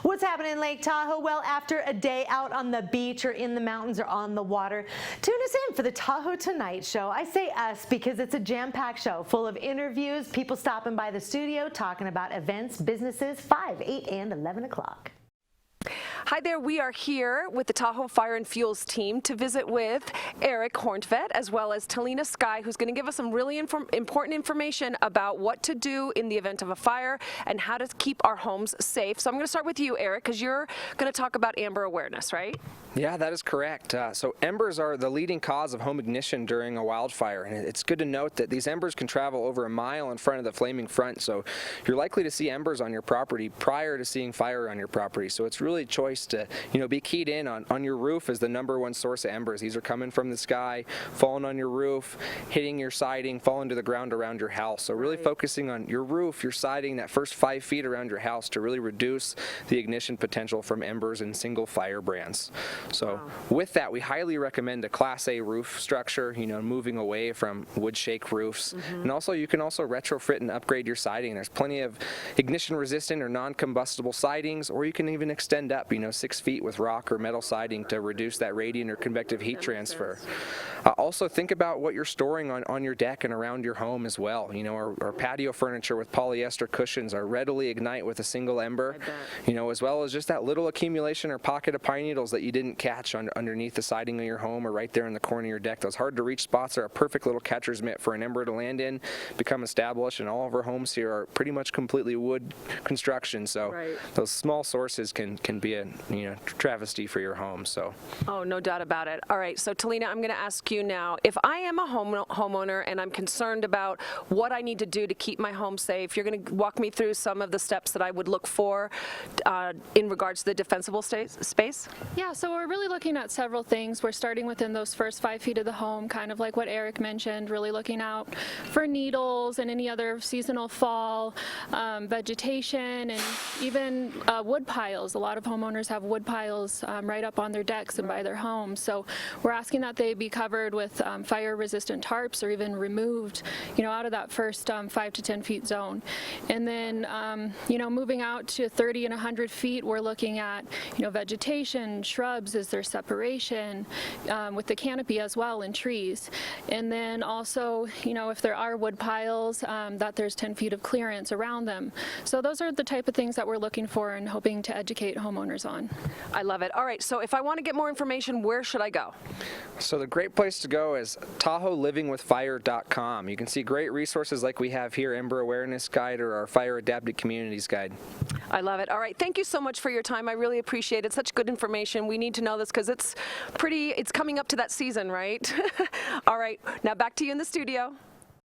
What's happening in Lake Tahoe? Well, after a day out on the beach or in the mountains or on the water, tune us in for the Tahoe Tonight Show. I say us because it's a jam-packed show full of interviews, people stopping by the studio, talking about events, businesses, 5, 8, and 11 o'clock. Hi there, we are here with the Tahoe Fire and Fuels team to visit with Eric Horntvedt as well as Talina Sky, who's going to give us some really important information about what to do in the event of a fire and how to keep our homes safe. So I'm going to start with you, Eric, because you're going to talk about amber awareness, right? Yeah, that is correct. So embers are the leading cause of home ignition during a wildfire, and it's good to note that these embers can travel over a mile in front of the flaming front, so you're likely to see embers on your property prior to seeing fire on your property. So it's really a choice to, be keyed in on your roof as the #1 source of embers. These are coming from the sky, falling on your roof, hitting your siding, falling to the ground around your house. So really focusing on your roof, your siding, that first 5 feet around your house to really reduce the ignition potential from embers and single fire brands. So with that, we highly recommend a Class A roof structure, moving away from wood shake roofs. And also you can also retrofit and upgrade your siding. There's plenty of ignition resistant or non-combustible sidings, or you can even extend up, 6 feet with rock or metal siding to reduce that radiant or convective heat transfer. Also think about what you're storing on your deck and around your home as well. Our patio furniture with polyester cushions are readily ignite with a single ember, as well as just that little accumulation or pocket of pine needles that you didn't catch underneath the siding of your home or right there in the corner of your deck. Those hard to reach spots are a perfect little catcher's mitt for an ember to land in, become established, and all of our homes here are pretty much completely wood construction. So those small sources can be a travesty for your home. So no doubt about it. All right, so Talina, I'm going to ask you now, if I am a homeowner and I'm concerned about what I need to do to keep my home safe, you're going to walk me through some of the steps that I would look for in regards to the defensible space? Yeah, so we're really looking at several things. We're starting within those first 5 feet of the home, kind of like what Eric mentioned, really looking out for needles and any other seasonal fall, vegetation, and even wood piles. A lot of homeowners have wood piles right up on their decks and by their homes. So we're asking that they be covered with fire-resistant tarps or even removed, out of that first 5 to 10 feet zone. And then, moving out to 30 and 100 feet, we're looking at, vegetation, shrubs, is there separation with the canopy as well, and trees. And then also, if there are wood piles, that there's 10 feet of clearance around them. So those are the type of things that we're looking for and hoping to educate homeowners on. I love it. All right, so if I want to get more information, where should I go? So the great place to go is TahoeLivingWithFire.com. You can see great resources like we have here, Ember Awareness Guide or our Fire Adapted Communities Guide. I love it. All right, thank you so much for your time. I really appreciate it. Such good information. We need to know this because it's coming up to that season, right? All right, now back to you in the studio.